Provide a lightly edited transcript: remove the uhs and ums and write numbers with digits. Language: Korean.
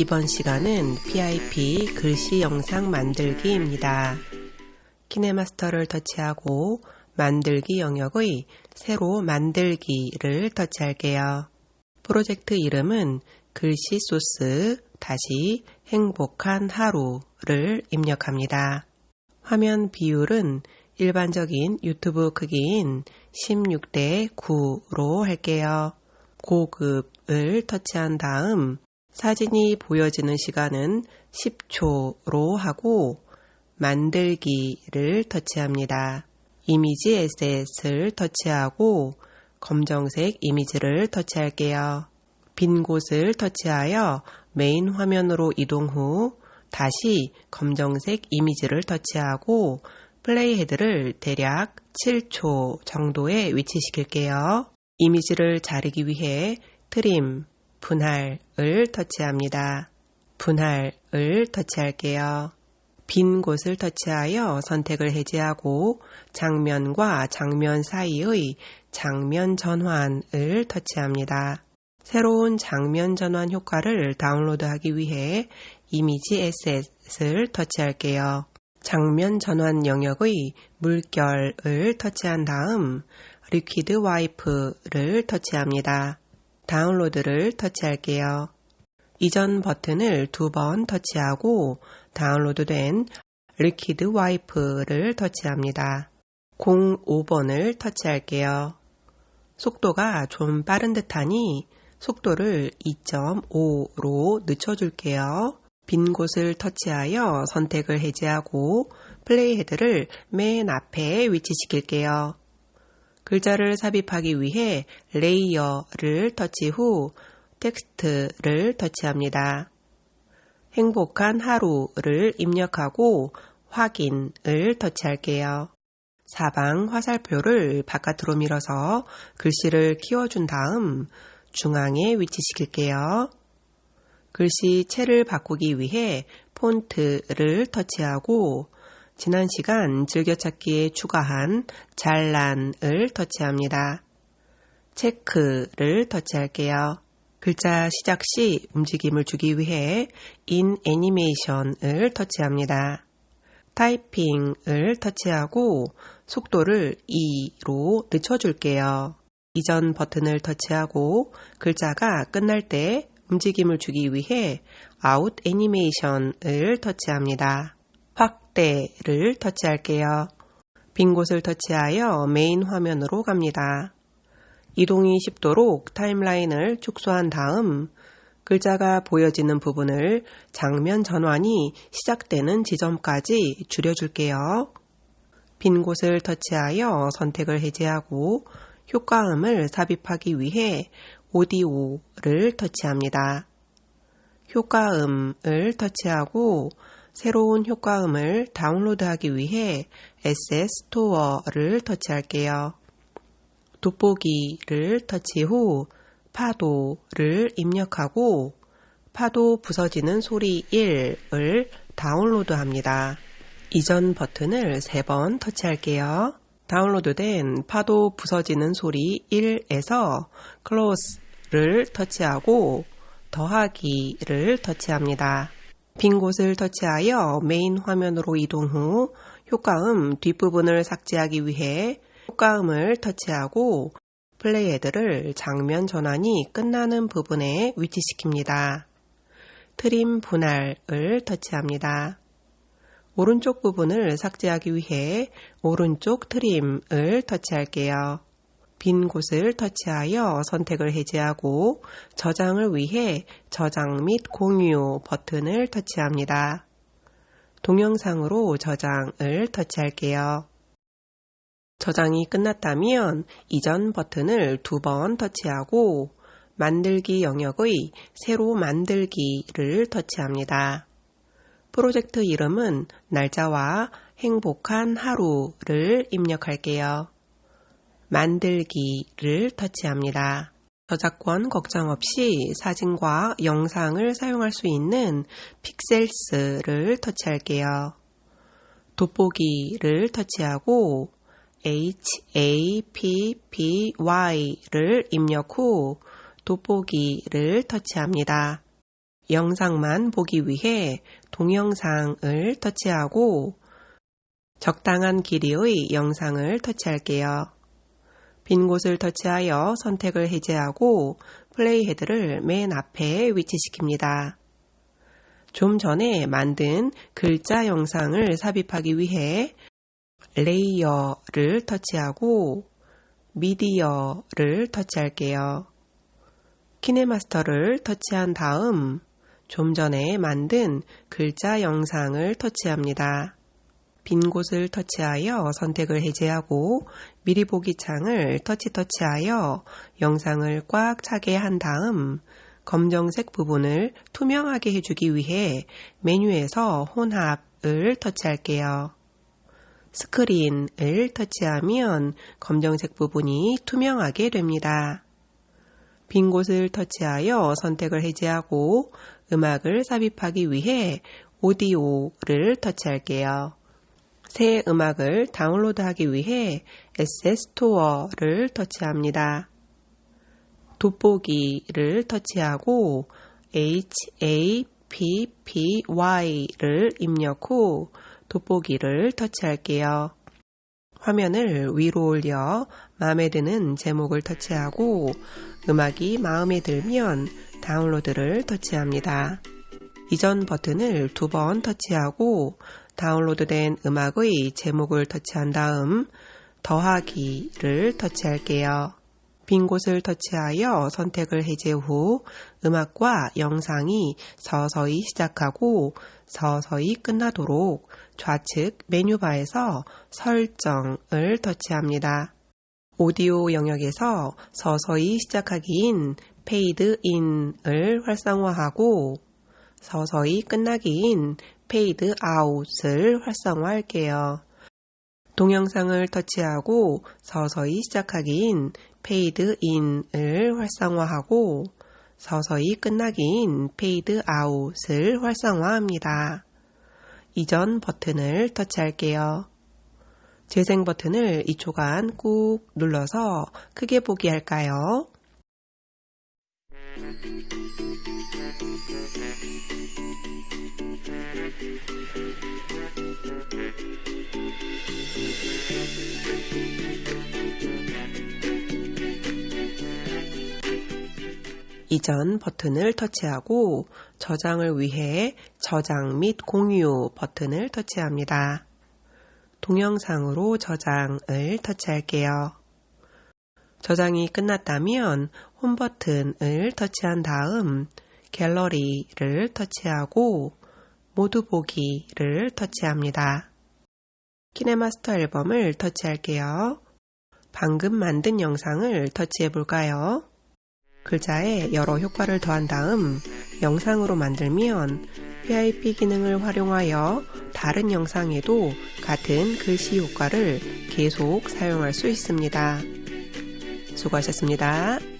이번 시간은 PIP 글씨 영상 만들기입니다. 키네마스터를 터치하고 만들기 영역의 새로 만들기를 터치할게요. 프로젝트 이름은 글씨 소스 다시 행복한 하루를 입력합니다. 화면 비율은 일반적인 유튜브 크기인 16:9로 할게요. 고급을 터치한 다음 사진이 보여지는 시간은 10초로 하고 만들기를 터치합니다. 이미지 에셋을 터치하고 검정색 이미지를 터치할게요. 빈 곳을 터치하여 메인 화면으로 이동 후 다시 검정색 이미지를 터치하고 플레이 헤드를 대략 7초 정도에 위치시킬게요. 이미지를 자르기 위해 트림, 분할을 터치합니다. 분할을 터치할게요. 빈 곳을 터치하여 선택을 해제하고 장면과 장면 사이의 장면 전환을 터치합니다. 새로운 장면 전환 효과를 다운로드하기 위해 이미지 에셋을 터치할게요. 장면 전환 영역의 물결을 터치한 다음 리퀴드 와이프를 터치합니다. 다운로드를 터치할게요. 이전 버튼을 2번 터치하고 다운로드된 리퀴드 와이프를 터치합니다. 05번을 터치할게요. 속도가 좀 빠른 듯하니 속도를 2.5로 늦춰줄게요. 빈 곳을 터치하여 선택을 해제하고 플레이 헤드를 맨 앞에 위치시킬게요. 글자를 삽입하기 위해 레이어를 터치 후 텍스트를 터치합니다. 행복한 하루를 입력하고 확인을 터치할게요. 사방 화살표를 바깥으로 밀어서 글씨를 키워준 다음 중앙에 위치시킬게요. 글씨체를 바꾸기 위해 폰트를 터치하고 지난 시간 즐겨찾기에 추가한 잘란을 터치합니다. 체크를 터치할게요. 글자 시작 시 움직임을 주기 위해 In 애니메이션을 터치합니다. 타이핑을 터치하고 속도를 2로 늦춰줄게요. 이전 버튼을 터치하고 글자가 끝날 때 움직임을 주기 위해 Out 애니메이션을 터치합니다. 확대를 터치할게요. 빈 곳을 터치하여 메인 화면으로 갑니다. 이동이 쉽도록 타임라인을 축소한 다음 글자가 보여지는 부분을 장면 전환이 시작되는 지점까지 줄여줄게요. 빈 곳을 터치하여 선택을 해제하고 효과음을 삽입하기 위해 오디오를 터치합니다. 효과음을 터치하고 새로운 효과음을 다운로드하기 위해 에셋 스토어를 터치할게요. 돋보기를 터치 후 파도를 입력하고 파도 부서지는 소리 1을 다운로드합니다. 이전 버튼을 3번 터치할게요. 다운로드된 파도 부서지는 소리 1에서 close를 터치하고 더하기를 터치합니다. 빈 곳을 터치하여 메인 화면으로 이동 후 효과음 뒷부분을 삭제하기 위해 효과음을 터치하고 플레이 헤드를 장면 전환이 끝나는 부분에 위치시킵니다. 트림 분할을 터치합니다. 오른쪽 부분을 삭제하기 위해 오른쪽 트림을 터치할게요. 빈 곳을 터치하여 선택을 해제하고 저장을 위해 저장 및 공유 버튼을 터치합니다. 동영상으로 저장을 터치할게요. 저장이 끝났다면 이전 버튼을 2번 터치하고 만들기 영역의 새로 만들기를 터치합니다. 프로젝트 이름은 날짜와 행복한 하루를 입력할게요. 만들기를 터치합니다. 저작권 걱정 없이 사진과 영상을 사용할 수 있는 픽셀스를 터치할게요. 돋보기를 터치하고 HAPPY를 입력 후 돋보기를 터치합니다. 영상만 보기 위해 동영상을 터치하고 적당한 길이의 영상을 터치할게요. 빈 곳을 터치하여 선택을 해제하고 플레이 헤드를 맨 앞에 위치시킵니다. 좀 전에 만든 글자 영상을 삽입하기 위해 레이어를 터치하고 미디어를 터치할게요. 키네마스터를 터치한 다음 좀 전에 만든 글자 영상을 터치합니다. 빈 곳을 터치하여 선택을 해제하고 미리 보기 창을 터치하여 영상을 꽉 차게 한 다음 검정색 부분을 투명하게 해주기 위해 메뉴에서 혼합을 터치할게요. 스크린을 터치하면 검정색 부분이 투명하게 됩니다. 빈 곳을 터치하여 선택을 해제하고 음악을 삽입하기 위해 오디오를 터치할게요. 새 음악을 다운로드하기 위해 SS 스토어를 터치합니다. 돋보기를 터치하고 HAPPY를 입력 후 돋보기를 터치할게요. 화면을 위로 올려 마음에 드는 제목을 터치하고 음악이 마음에 들면 다운로드를 터치합니다. 이전 버튼을 2번 터치하고 다운로드된 음악의 제목을 터치한 다음 더하기를 터치할게요. 빈 곳을 터치하여 선택을 해제 후 음악과 영상이 서서히 시작하고 서서히 끝나도록 좌측 메뉴바에서 설정을 터치합니다. 오디오 영역에서 서서히 시작하기인 페이드 인을 활성화하고 서서히 끝나기인 페이드 아웃을 활성화할게요. 동영상을 터치하고 서서히 시작하기인 페이드 인을 활성화하고 서서히 끝나기인 페이드 아웃을 활성화합니다. 이전 버튼을 터치할게요. 재생 버튼을 2초간 꾹 눌러서 크게 보기 할까요? 이전 버튼을 터치하고 저장을 위해 저장 및 공유 버튼을 터치합니다. 동영상으로 저장을 터치할게요. 저장이 끝났다면 홈 버튼을 터치한 다음 갤러리를 터치하고 모두 보기를 터치합니다. 키네마스터 앨범을 터치할게요. 방금 만든 영상을 터치해 볼까요? 글자에 여러 효과를 더한 다음 영상으로 만들면 PIP 기능을 활용하여 다른 영상에도 같은 글씨 효과를 계속 사용할 수 있습니다. 수고하셨습니다.